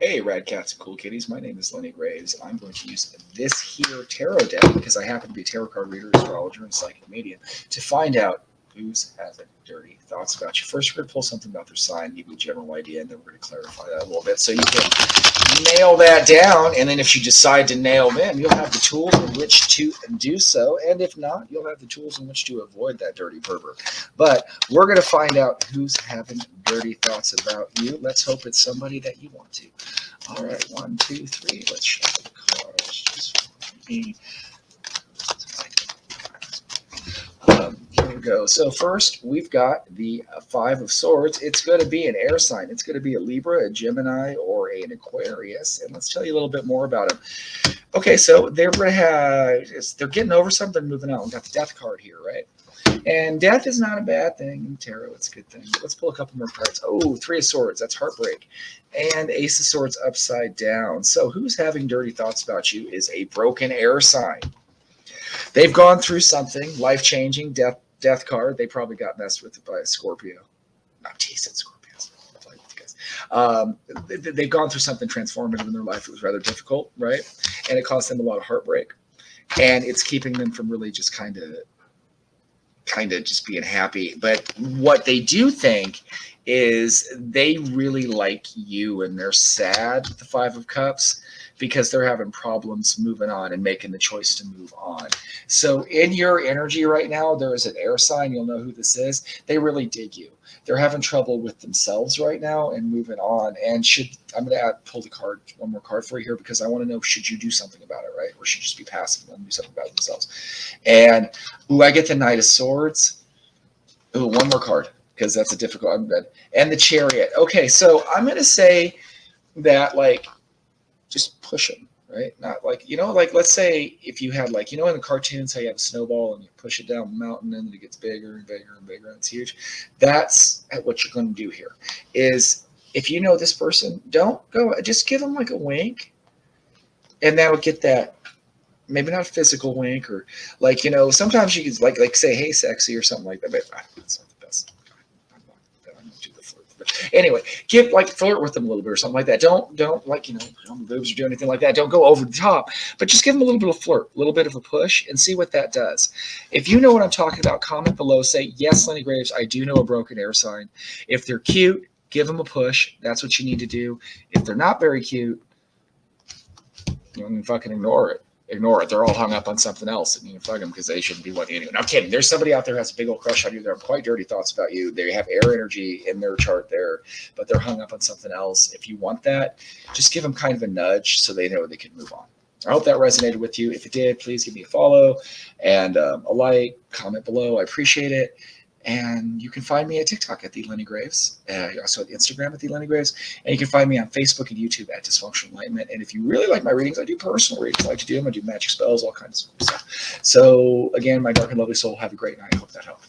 Hey, Rad Cats and Cool Kitties. My name is Lenny Graves. I'm going to use this here tarot deck because I happen to be a tarot card reader, astrologer, and psychic medium to find out who's having dirty thoughts about you. First, we're going to pull something about their sign, give you a general idea, and then we're going to clarify that a little bit so you can nail that down. And then if you decide to nail them, you'll have the tools in which to do so. And if not, you'll have the tools in which to avoid that dirty pervert. But we're going to find out who's having dirty thoughts about you. Let's hope it's somebody that you want to. All right, 1, 2, 3. Let's shuffle the cards just for me. Here we go. So first, we've got the Five of Swords. It's going to be an air sign. It's going to be a Libra, a Gemini, or an Aquarius. And let's tell you a little bit more about them. Okay, so they're getting over something, moving on. We've got the Death card here, right? And death is not a bad thing in tarot. It's a good thing. Let's pull a couple more cards. Oh, Three of Swords. That's heartbreak. And Ace of Swords upside down. So who's having dirty thoughts about you is a broken air sign. They've gone through something life-changing, death card. They probably got messed with by a Scorpio. Not decent Scorpios. They've gone through something transformative in their life. It was rather difficult, right? And it caused them a lot of heartbreak. And it's keeping them from really just kind of just being happy. But what they do think is they really like you, and they're sad with the Five of Cups because they're having problems moving on and making the choice to move on. So in your energy right now, there is an air sign. You'll know who this is. They really dig you. They're having trouble with themselves right now and moving on. And I'm going to pull the card, one more card for you here, because I want to know, should you do something about it, right? Or should you just be passive and do something about it themselves? And, I get the Knight of Swords. Ooh, one more card, because that's a difficult, and the Chariot. Okay, so I'm going to say that, just push them, right? Not let's say if you had in the cartoons how you have a snowball and you push it down the mountain and it gets bigger and bigger and bigger and it's huge. That's what you're going to do here. Is if you know this person, don't go, just give them a wink, and that'll get that. Maybe not a physical wink, or sometimes you can say, "Hey, sexy," or something like that. But that's not the best. I'm not do the flirt. But anyway, flirt with them a little bit or something like that. Don't boobs or do anything like that. Don't go over the top, but just give them a little bit of flirt, a little bit of a push, and see what that does. If you know what I'm talking about, comment below. Say, "Yes, Lenny Graves, I do know a broken air sign." If they're cute, give them a push. That's what you need to do. If they're not very cute, fucking ignore it. They're all hung up on something else, and you can fuck them because they shouldn't be wanting you anyway. No, I'm kidding. There's somebody out there who has a big old crush on you. They're quite dirty thoughts about you. They have air energy in their chart there, but they're hung up on something else. If you want that, just give them kind of a nudge so they know they can move on. I hope that resonated with you. If it did, please give me a follow and a like, comment below. I appreciate it. And you can find me at TikTok at The Lenny Graves. Also at Instagram at The Lenny Graves. And you can find me on Facebook and YouTube at Dysfunctional Enlightenment. And if you really like my readings, I do personal readings. I like to do them. I do magic spells, all kinds of cool stuff. So again, my dark and lovely soul, have a great night. I hope that helped.